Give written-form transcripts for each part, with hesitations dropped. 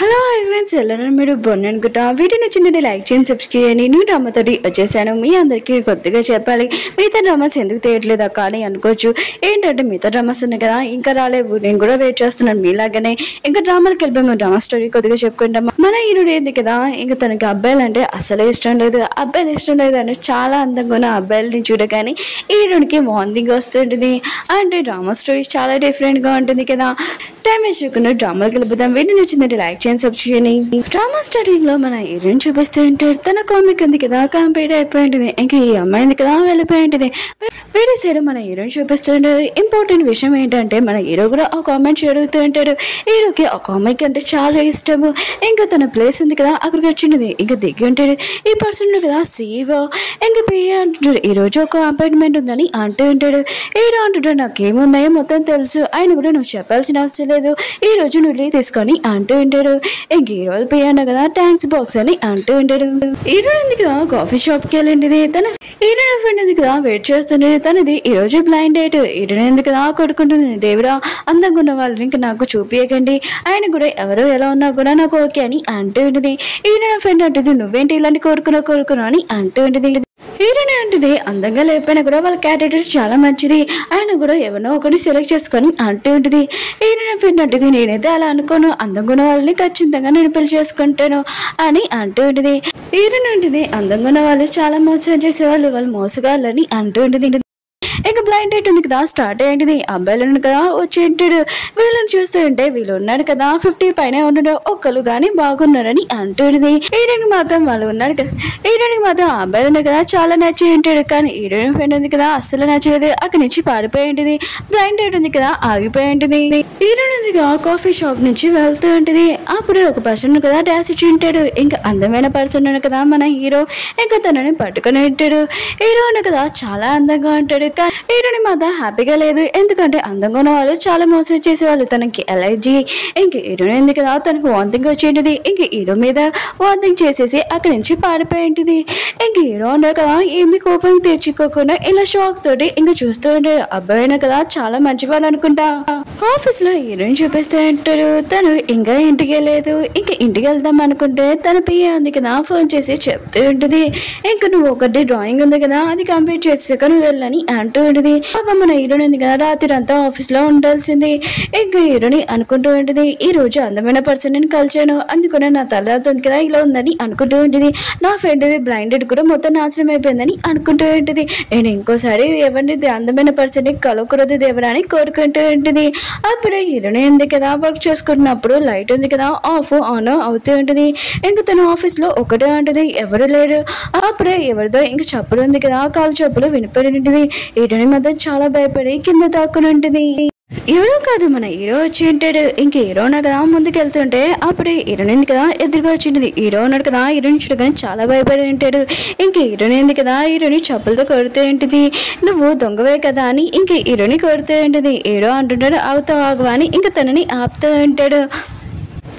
Hello ఐవెన్స్ ఎలా మీరు బొన్ననుకుంటా video నచ్చిందంటే లైక్ చేయండి, సబ్స్క్రైబ్ చేయండి. నేను డ్రామాతోటి వచ్చేసాను. మీ అందరికీ కొత్తగా చెప్పాలి, మిగతా డ్రామాస్ ఎందుకు తీయట్లేదు అక్క అని అనుకోవచ్చు. ఏంటంటే మిగతా డ్రామాస్ ఉన్నాయి కదా, ఇంకా రాలేవు. నేను కూడా వెయిట్ చేస్తున్నాను మీలాగానే. ఇంకా డ్రామాలకు వెళ్ళిపోయి డ్రామా స్టోరీ కొద్దిగా చెప్పుకుంటాం. మన హీరోడు ఏంది కదా, ఇంకా తనకి అబ్బాయిలు అంటే అసలే ఇష్టం లేదు. అబ్బాయిలు ఇష్టం లేదు అంటే చాలా అందంగా ఉన్న అబ్బాయిలని చూడగానే హీరోడికి వాంతింగ్ వస్తుంటుంది. అంటే డ్రామా స్టోరీ చాలా డిఫరెంట్గా ఉంటుంది కదా. టైం వేసుకున్న డ్రామాలకు వెళ్ళిపోతాం. వీడియో నచ్చిందంటే లైక్ చేయండి, సబ్స్క్రైబ్ చేయండి. డ్రామా స్టార్టింగ్ లో మన హీరోయిన్ చూపిస్తూ ఉంటారు. తన కామిక్ ఉంది కదా కంప్లీట్ అయిపోయి ఉంటుంది. ఇంకా ఈ అమ్మాయింది కదా వెళ్ళిపోయి ఉంటుంది. వేరే సైడ్ మన హీరోయిన్ చూపిస్తుంటారు. ఇంపార్టెంట్ విషయం ఏంటంటే మన హీరో కూడా ఆ కామెంట్ అడుగుతూ ఉంటాడు. హీరోకి ఆ కామిక్ అంటే చాలా ఇష్టము. ఇంకా తన ప్లేస్ ఉంది కదా అక్కడికి వచ్చింది. ఇంకా దిగి ఉంటాడు. ఈ పర్సన్ కదా సీవో ఇంకా పిఏ అంటుంటాడు. ఈ రోజు ఒక అపాయింట్మెంట్ ఉందని అంటూ ఉంటాడు. హీరో అంటుంటాడు నాకేమున్నాయో మొత్తం తెలుసు, ఆయన కూడా నువ్వు చెప్పాల్సిన అవసరం లేదు, ఈ రోజు నువ్వు లీవ్ తీసుకొని అంటూ ఉంటాడు. ఇంక హీరో పియానో కదా థ్యాంక్స్ బాక్స్ అని అంటూ ఉంటాడు. హీరో ఉంది కదా కాఫీ షాప్ కి వెళ్ళింది. తన హీరో ఫ్రెండ్ ఉంది కదా వెయిట్ చేస్తుంది. తనది ఈ రోజు బ్లైండ్ డేట్. హీరో ఉంది కదా కొడుకుంటుంది. దేవుడా అందంగా ఉన్న వాళ్ళని ఇంకా నాకు చూపించకండి, ఆయన కూడా ఎవరో ఎలా ఉన్నా కూడా నాకు ఓకే అని అంటూ ఉంటుంది. హీరో ఫ్రెండ్ అంటుంది నువ్వేంటి ఇలాంటి కోరుకున్నా అని అంటూ ఉంటుంది. హీరోని అంటుంది అందంగా లేకపోయినా కూడా వాళ్ళ క్యారెక్టర్ చాలా మంచిది, ఆయన కూడా ఎవరినో ఒకటి సెలెక్ట్ చేసుకొని అంటూ ఉంటుంది. హీరోని ఫ్రెండ్ అంటుంది నేనైతే అలా అనుకోను, అందంగా ఉన్న వాళ్ళని ఖచ్చితంగా నేను పెళ్లి చేసుకుంటాను అని అంటూ ఉంటుంది. హీరోని అంటుంది అందంగా ఉన్న వాళ్ళు చాలా మోసం చేసేవాళ్ళు, వాళ్ళు మోసగాళ్ళని అంటూ ఉంటుంది. ఇంకా బ్లైండ్ డేట్ ఉంది కదా స్టార్ట్ అయ్యింది. అబ్బాయిలు కదా వచ్చి ఉంటాడు. వీళ్ళని చూస్తూ ఉంటే వీళ్ళు ఉన్నారు కదా 50 పైన ఉండడు, ఒక్కరు కానీ బాగున్నారని అంటుంది. హీరోయిన్ మాత్రం వాళ్ళు ఉన్నారు కదా, హీరోయిన్ మాత్రం అబ్బాయిలు ఉన్నాయి కదా చాలా నచ్చి ఉంటాడు. కానీ హీరోయిన్ ఫ్రెండ్ ఉంది కదా అస్సలు నచ్చలేదు. అక్కడి నుంచి పారిపోయి ఉంటుంది. బ్లైండ్ డేట్ ఉంది కదా ఆగిపోయి ఉంటుంది. హీరోయిన్ ఉంది కదా కాఫీ షాప్ నుంచి వెళ్తూ ఉంటుంది. అప్పుడు ఒక పర్సన్ కదా డాన్స్ ఇచ్చి ఉంటాడు. ఇంకా అందమైన పర్సన్ కదా మన హీరో. ఇంకా తనని పట్టుకొని ఉంటాడు. హీరో ఉన్న కదా చాలా అందంగా ఉంటాడు. హీరోని మాత్రం హ్యాపీగా లేదు, ఎందుకంటే అందంగా ఉన్న వాళ్ళు చాలా మోసం చేసేవాళ్ళు. తనకి ఎలర్జీ. ఇంక హీరోని ఉంది కదా తనకు వాంతింగ్ వచ్చేది. ఇంక హీరో మీద వాంతింగ్ చేసేసి అక్కడి నుంచి పారిపోయి ఉంటుంది. ఇంక హీరో ఉండే కదా ఏమి కోపం తెచ్చుకోకుండా ఇలా షాక్ తోటి ఇంకా చూస్తూ ఉంటాడు. అబ్బాయి కదా చాలా మంచివాళ్ళు అనుకుంటా. ఆఫీస్ లో హీరోయిన్ చూపిస్తూ ఉంటాడు. తను ఇంకా ఇంటికి వెళ్ళలేదు. ఇంకా ఇంటికి వెళ్దాం అనుకుంటే తన పిఏ ఉంది కదా ఫోన్ చేసి చెప్తూ ఉంటుంది ఇంకా నువ్వు ఒకటి డ్రాయింగ్ ఉంది కదా అది కంప్లీట్ చేసాక నువ్వు వెళ్ళని అంటూ ఉంటుంది. పాప మన హీరోని ఉంది కదా రాత్రి అంతా ఆఫీస్ లో ఉండాల్సింది. ఇంకా హీరోని అనుకుంటూ ఉంటుంది ఈ రోజు అందమైన పర్సన్ నేను కలిచాను, అందుకనే నా తల ఉంది కదా ఇలా ఉందని అనుకుంటూ ఉంటుంది. నా ఫ్రెండ్ బ్లైండెడ్ కూడా మొత్తం నాశనం అయిపోయిందని అనుకుంటూ ఉంటుంది. నేను ఇంకోసారి ఎవరిని అందమైన పర్సన్ ని కలవకూడదు దేవుడా అని కోరుకుంటూ ఉంటుంది. అప్పుడే హీరోని ఉంది కదా వర్క్ చేసుకుంటున్నప్పుడు లైట్ ఉంది కదా ఆఫ్ ఆన్ అవుతూ ఉంటుంది. ఇంకా తన ఆఫీస్ లో ఒకటే ఉంటుంది ఎవరు లేరు. అప్పుడే ఎవరిదో ఇంకా చప్పులు ఉంది కదా కాలు చప్పులు వినపడి ఉంటుంది. హీరోని మాత్రం చాలా భయపడి కింద దాక్కుని ఉంటుంది. ఎవరో కాదు మన హీరో వచ్చి ఉంటాడు. ఇంక హీరో ఉన్నాడు కదా ముందుకు వెళ్తుంటే అప్పుడే హీరోని ఉంది కదా ఎదురుగా వచ్చింది. హీరో ఉన్నాడు కదా హీరోని చూడగానే చాలా భయపడి ఉంటాడు. ఇంక హీరోని ఉంది కదా హీరోని చెప్పులతో కొడుతూ ఉంటుంది. నువ్వు దొంగవే కదా అని ఇంక హీరోని కొడుతూ ఉంటుంది. హీరో అంటుంటాడు ఆగుతావు ఆగువా అని ఇంకా తనని ఆపుతూ ఉంటాడు.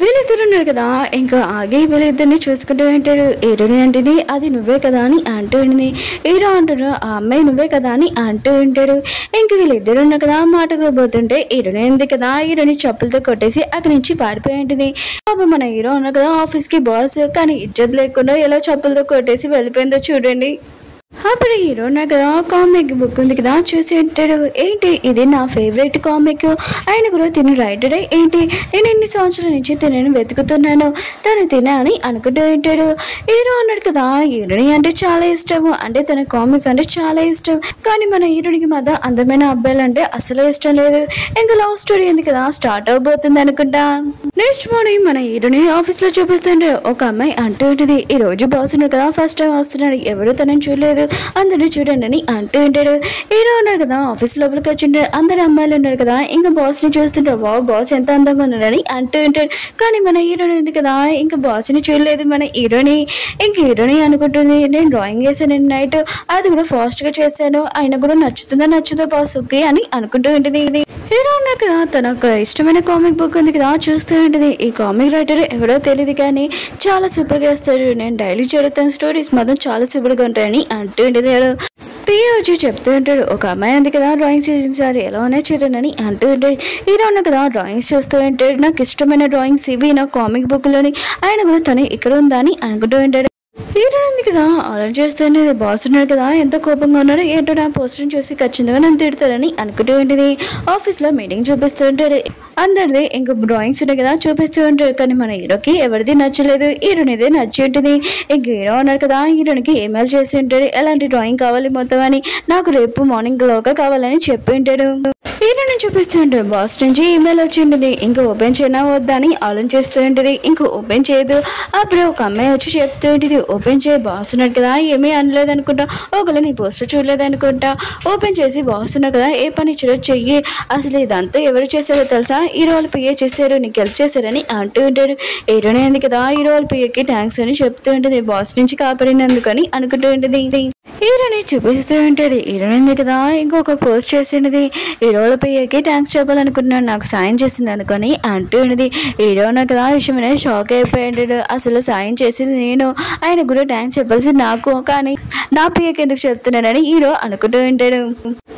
వీళ్ళిద్దరు ఉన్నారు కదా ఇంకా ఆగి వీళ్ళిద్దరిని చూసుకుంటూ ఉంటాడు. హీరోని అంటుంది అది నువ్వే కదా అని అంటూ ఉంటుంది. హీరో అంటాడు ఆ అమ్మాయి నువ్వే కదా అని అంటూ ఉంటాడు. ఇంక వీళ్ళిద్దరు ఉన్నారు కదా మాటకు పోతుంటే హీరోని ఉంది కదా హీరోని చెప్పులతో కొట్టేసి అక్కడి నుంచి పారిపోయి ఉంటుంది. పాప మన హీరో ఉన్నారు కదా ఆఫీస్ కి బాస్, కానీ ఇజ్జత్ లేకుండా ఎలా చెప్పులతో కొట్టేసి వెళ్ళిపోయిందో చూడండి. అప్పుడు హీరో నాకు కదా కామిక్ బుక్ ఉంది కదా చూసి ఉంటాడు. ఏంటి ఇది నా ఫేవరెట్ కామిక్, ఆయన కూడా తిని రైటరే ఏంటి, నేను ఎన్ని సంవత్సరాల నుంచి తినని వెతుకుతున్నాను, తను తిన అని అనుకుంటూ ఉంటాడు. హీరో అన్నాడు కదా హీరోని అంటే చాలా ఇష్టము, అంటే తన కామిక్ అంటే చాలా ఇష్టం. కానీ మన హీరోనికి మాత్రం అందమైన అబ్బాయిలు అంటే అసలు ఇష్టం లేదు. ఇంకా లవ్ స్టోరీ ఉంది కదా స్టార్ట్ అవబోతుంది అనుకుంటా. నెక్స్ట్ మార్నింగ్ మన హీరోని ఆఫీస్ లో చూపిస్తుంటాడు. ఒక అమ్మాయి అంటూ ఉంటుంది ఈ రోజు బాస్ ఉన్నాడు కదా ఫస్ట్ టైం వస్తున్నాడు, ఎవరు తనని చూడలేదు, అందరూ చూడండి అని అంటూ ఉంటాడు. హీరో ఉన్నారు కదా ఆఫీస్ లోపలికి వచ్చింటాడు. అందరు అమ్మాయిలు ఉన్నారు కదా ఇంకా బాస్ ని చూస్తుంటాడు. బాస్ ఎంత అందంగా ఉన్నాడని అంటూ ఉంటాడు. కానీ మన హీరోని ఉంది కదా ఇంకా బాస్ ని చూడలేదు మన హీరోని. ఇంక హీరోని అనుకుంటుంది నేను డ్రాయింగ్ వేసాను నైట్, అది కూడా ఫాస్ట్ గా చేశాను, ఆయన కూడా నచ్చుదో బాస్ ఓకే అని అనుకుంటూ ఉంటుంది. హీరో ఉన్నారు కదా తనకు ఇష్టమైన కామిక్ బుక్ ఉంది కదా చూస్తూ ఉంటుంది. ఈ కామిక్ రైటర్ ఎవరో తెలియదు కానీ చాలా సూపర్ గా వేస్తాడు, నేను డైలీ చదువుతాను, స్టోరీస్ మాత్రం చాలా సూపర్ గా ఉంటాయని అంటూ అంటూ ఉంటాడు. పిఏ వచ్చి చెప్తూ ఉంటాడు, ఒక అమ్మాయి ఉంది కదా డ్రాయింగ్స్ చేసింది ఎలా ఉన్నాయి చూడనని అంటూ ఉంటాడు. హీరో ఉన్న కదా డ్రాయింగ్స్ చూస్తూ ఉంటాడు. నాకు ఇష్టమైన డ్రాయింగ్స్ ఇవి నా కామిక్ బుక్లోని, ఆయన కూడా తను ఇక్కడ ఉందా అని అనుకుంటూ ఉంటాడు. హీరో ఉంది కదా ఆలోచన చేస్తుంది, బాస్ ఉన్నాడు కదా ఎంత కోపంగా ఉన్నాడు ఏంటో నా పోస్టర్ని చూసి ఖచ్చితంగా నన్ను తిడతారని అనుకుంటూ ఉంటుంది. ఆఫీస్లో మీటింగ్ చూపిస్తూ ఉంటాడు. అందరిది ఇంకా డ్రాయింగ్స్ ఉన్నాయి కదా చూపిస్తూ ఉంటాడు. కానీ మన హీరోకి ఎవరిది నచ్చలేదు, హీరోనిదే నచ్చి ఉంటుంది. ఇంక హీరో ఉన్నాడు కదా హీరోనికి ఈమెయిల్ చేసి ఉంటాడు, ఎలాంటి డ్రాయింగ్ కావాలి మొత్తం అని, నాకు రేపు మార్నింగ్ లోగా కావాలని చెప్పి ఉంటాడు. హీరోని చూపిస్తూ ఉంటాడు. బాస్ నుంచి ఈమెయిల్ వచ్చి ఉంటుంది. ఇంకా ఓపెన్ చేయనా వద్దా అని ఆలోచిస్తూ ఉంటుంది. ఇంకా ఓపెన్ చేయదు. అప్పుడు ఒక అమ్మాయి వచ్చి చెప్తూ ఉంటుంది, ఓపెన్ చేయి బాస్ ఉన్నాడు కదా ఏమీ అనలేదు అనుకుంటా, ఒకవేళ నీ పోస్టర్ చూడలేదు అనుకుంటా, ఓపెన్ చేసి బాస్ ఉన్నాడు కదా ఏ పని ఇచ్చారో చెయ్యి, అసలు ఇదంతా ఎవరు చేశారో తెలుసా, హీరో వాళ్ళు పిఏ చేశారు నీకు హెల్ప్ చేశారని అంటూ ఉంటాడు. హీరోనే ఉంది కదా హీరో వాళ్ళ పిఏకి థ్యాంక్స్ అని చెప్తూ ఉంటుంది, బాస్ నుంచి కాపాడినందుకని అనుకుంటూ ఉంటుంది. హీరోని చూపిస్తూ ఉంటాడు. హీరోని ఉంది కదా ఇంకొక పోస్ట్ చేసింది, హీరో వాళ్ళ పిఏకి థ్యాంక్స్ చెప్పాలనుకుంటున్నాను నాకు సాయం చేసింది అనుకొని అంటూ ఉంటుంది. హీరో ఉన్నాడు కదా విషయమే షాక్ అయిపోయాడు, అసలు సాయం చేసింది నేను, ఆయన కూడా థ్యాంక్స్ చెప్పాల్సింది నాకు, కానీ నా పిఏకి ఎందుకు చెప్తున్నాడని హీరో అనుకుంటూ ఉంటాడు.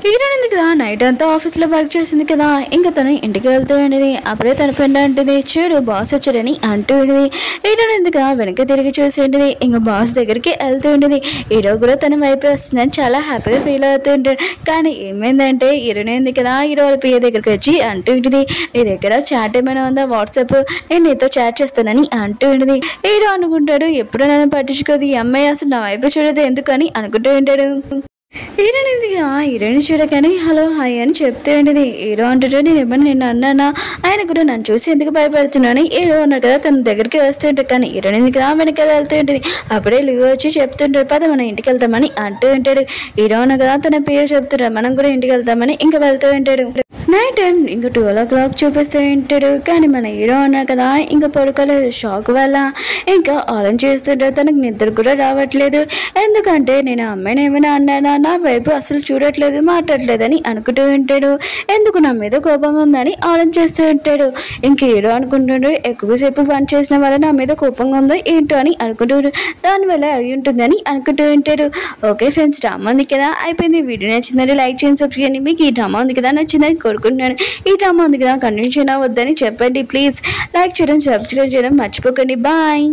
హీరోని ఉంది కదా నైట్ అంతా ఆఫీస్లో వర్క్ చేసింది కదా, ఇంకా తను ఇంటికి వెళ్తూ ఉండేది. అప్పుడే తన ఫ్రెండ్ అంటుంది, చూడు బాస్ వచ్చాడని అంటూ ఉండేది. హీరోని ఉంది కదా వెనక తిరిగి చూసి ఉండేది. ఇంకా బాస్ దగ్గరికి వెళ్తూ ఉండేది. హీరో కూడా తన వైపు వస్తుందని చాలా హ్యాపీగా ఫీల్ అవుతూ ఉంటాడు. కానీ ఏమైందంటే హీరోని ఉంది కదా హీరో వాళ్ళ పిఏ దగ్గరికి వచ్చి అంటూ ఉంటుంది, నీ దగ్గర చాట్ ఏమైనా ఉందా వాట్సాప్, నేను నీతో చాట్ చేస్తానని అంటూ ఉంటుంది. హీరో అనుకుంటాడు, ఎప్పుడు నన్ను పట్టించుకోదు ఈ అమ్మాయి, అసలు నా వైపు చూడదు ఎందుకని అనుకుంటూ ఉంటాడు. హీరోని ఎందుకు హీరోని చూడగానే హలో హాయ్ అని చెప్తూ ఉండేది. హీరో అంటాడు, నేను ఏమన్నా నిన్ను అన్నానా, ఆయన కూడా నన్ను చూసి ఎందుకు భయపడుతున్నాను, హీరో ఉన్నాడు కదా తన దగ్గరికి వస్తుంటాడు. కానీ హీరోని ఎందుకు వెనక వెళ్తూ ఉంటుంది. అప్పుడే లివ్ వచ్చి చెప్తుంటాడు, పద మనం ఇంటికి వెళ్తామని అంటూ ఉంటాడు. హీరో ఉన్నా కదా తన పేరు చెప్తున్నాడు, మనం కూడా ఇంటికి వెళ్తామని ఇంకా వెళ్తూ ఉంటాడు. నైట్ టైం ఇంకా 12 o'clock చూపిస్తూ ఉంటాడు. కానీ మన హీరో ఉన్నారు కదా ఇంకా పడుకోలేదు, షాక్ వల్ల ఇంకా ఆలోచన చేస్తుంటాడు. తనకు నిద్ర కూడా రావట్లేదు, ఎందుకంటే నేను అమ్మాయిని ఏమైనా అన్నానా, నా వైపు అసలు చూడట్లేదు మాట్లాడలేదని అనుకుంటూ ఉంటాడు. ఎందుకు నా మీద కోపంగా ఉందని ఆలోచన చేస్తూ ఉంటాడు. ఇంక హీరో అనుకుంటాడు, ఎక్కువసేపు పని చేసిన వల్ల నా మీద కోపంగా ఉందో ఏంటో అని అనుకుంటూ దానివల్ల అయి ఉంటుందని అనుకుంటూ ఉంటాడు. ఓకే ఫ్రెండ్స్, డ్రామా ఉంది కదా అయిపోయింది. వీడియో నచ్చిందని లైక్ చేయండి, సబ్స్క్రైబ్ చేయండి. మీకు ఈ డ్రామా ఉంది కదా నచ్చిందని కోరుకుంటున్నాను. ఈ డ్రామా ఉంది కదా కంటిన్యూ చేయనా వద్దని చెప్పండి ప్లీజ్. లైక్ చేయడం సబ్స్క్రైబ్ చేయడం మర్చిపోకండి. బాయ్.